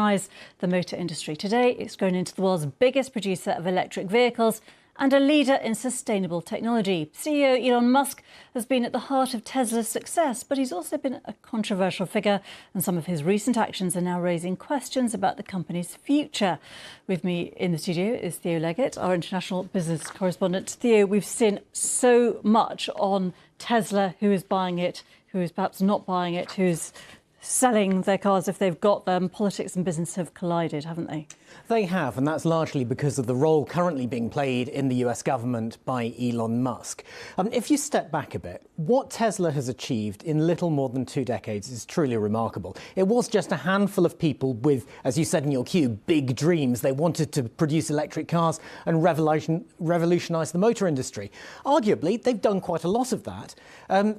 the motor industry. Today, it's grown into the world's biggest producer of electric vehicles and a leader in sustainable technology. CEO Elon Musk has been at the heart of Tesla's success, but he's also been a controversial figure, and some of his recent actions are now raising questions about the company's future. With me in the studio is Theo Leggett, our international business correspondent. Theo, we've seen so much on Tesla, who is buying it, who is perhaps not buying it, who's selling their cars if they've got them. Politics and business have collided, haven't they? They have, and that's largely because of the role currently being played in the US government by Elon Musk. If you step back a bit, what Tesla has achieved in little more than 2 decades is truly remarkable. It was just a handful of people with, as you said in your cue, big dreams. They wanted to produce electric cars and revolutionise the motor industry. Arguably, they've done quite a lot of that.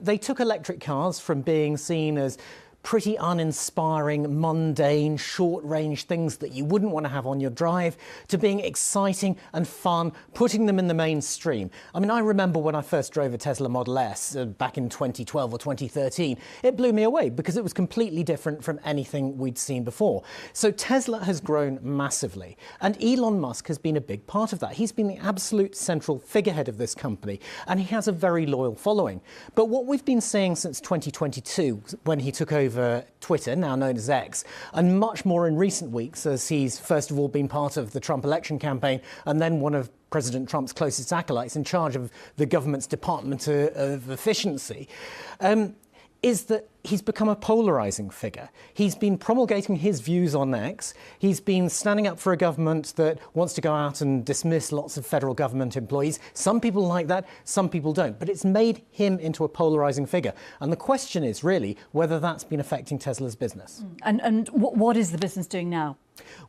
They took electric cars from being seen as pretty uninspiring, mundane, short-range things that you wouldn't want to have on your drive, to being exciting and fun, putting them in the mainstream. I mean, I remember when I first drove a Tesla Model S back in 2012 or 2013, it blew me away because it was completely different from anything we'd seen before. So Tesla has grown massively, and Elon Musk has been a big part of that. He's been the absolute central figurehead of this company, and he has a very loyal following. But what we've been seeing since 2022, when he took over Twitter, now known as X, and much more in recent weeks as he's first of all been part of the Trump election campaign and then one of President Trump's closest acolytes in charge of the government's Department of Efficiency, is that he's become a polarising figure. He's been promulgating his views on X. He's been standing up for a government that wants to go out and dismiss lots of federal government employees. Some people like that, some people don't. But it's made him into a polarising figure. And the question is really whether that's been affecting Tesla's business. And what is the business doing now?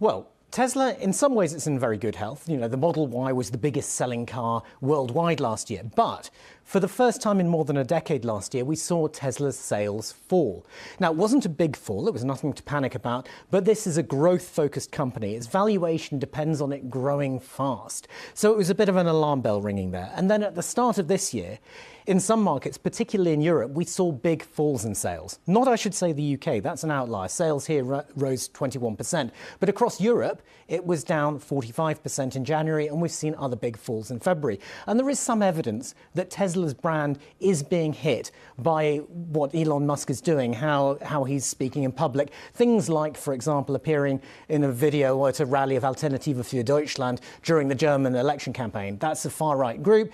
Well, Tesla, in some ways, it's in very good health. You know, the Model Y was the biggest selling car worldwide last year. But for the first time in more than a decade last year, we saw Tesla's sales fall. Now, it wasn't a big fall. It was nothing to panic about. But this is a growth-focused company. Its valuation depends on it growing fast. So it was a bit of an alarm bell ringing there. And then at the start of this year, in some markets, particularly in Europe, we saw big falls in sales. Not, I should say, the UK. That's an outlier. Sales here rose 21%. But across Europe, it was down 45% in January, and we've seen other big falls in February. And there is some evidence that Tesla's brand is being hit by what Elon Musk is doing, how he's speaking in public. Things like, for example, appearing in a video at a rally of Alternative für Deutschland during the German election campaign. That's a far-right group.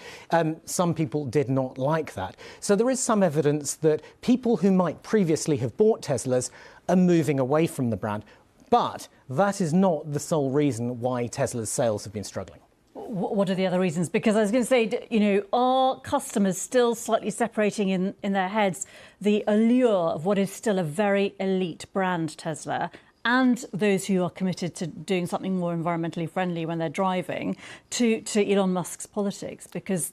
Some people did not like that. So there is some evidence that people who might previously have bought Teslas are moving away from the brand. But that is not the sole reason why Tesla's sales have been struggling. What are the other reasons? Because I was going to say, you know, are customers still slightly separating in their heads the allure of what is still a very elite brand, Tesla, and those who are committed to doing something more environmentally friendly when they're driving, to Elon Musk's politics? Because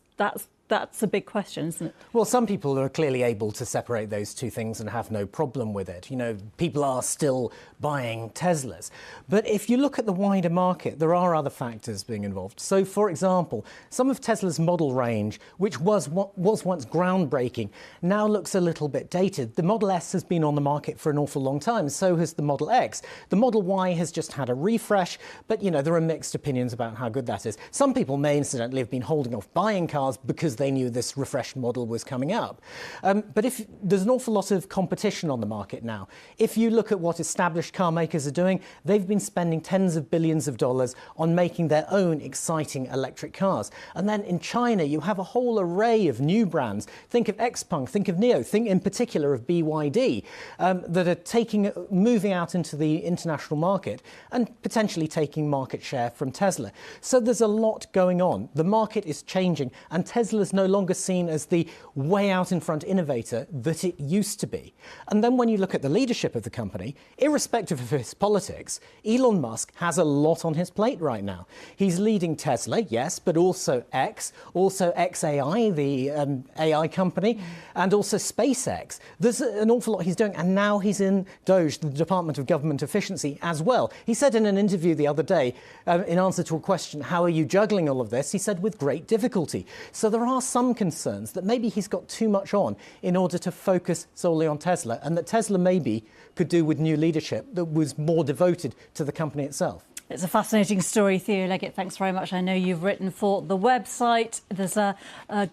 that's a big question, isn't it? Well, some people are clearly able to separate those two things and have no problem with it. You know, people are still buying Teslas. But if you look at the wider market, there are other factors being involved. So, for example, some of Tesla's model range, which was once groundbreaking, now looks a little bit dated. The Model S has been on the market for an awful long time, so has the Model X. The Model Y has just had a refresh, but, you know, there are mixed opinions about how good that is. Some people may, incidentally, have been holding off buying cars because they knew this refreshed model was coming up. But if there's an awful lot of competition on the market now. If you look at what established car makers are doing, they've been spending tens of billions of dollars on making their own exciting electric cars. And then in China, you have a whole array of new brands. Think of XPeng, think of NIO, think in particular of BYD, that are moving out into the international market and potentially taking market share from Tesla. So there's a lot going on. The market is changing, and Tesla's no longer seen as the way out in front innovator that it used to be. And then when you look at the leadership of the company, irrespective of his politics, Elon Musk has a lot on his plate right now. He's leading Tesla, yes, but also X, also XAI, the AI company, and also SpaceX. There's an awful lot he's doing, and now he's in DOGE, the Department of Government Efficiency, as well. He said in an interview the other day, in answer to a question, how are you juggling all of this? He said, with great difficulty. So there are are some concerns that maybe he's got too much on in order to focus solely on Tesla, and that Tesla maybe could do with new leadership that was more devoted to the company itself. It's a fascinating story, Theo Leggett. Thanks very much. I know you've written for the website. There's a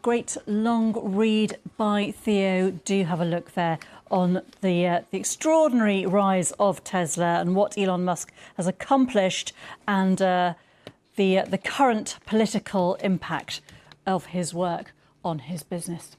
great long read by Theo. Do have a look there on the extraordinary rise of Tesla and what Elon Musk has accomplished, and the current political impact of his work on his business.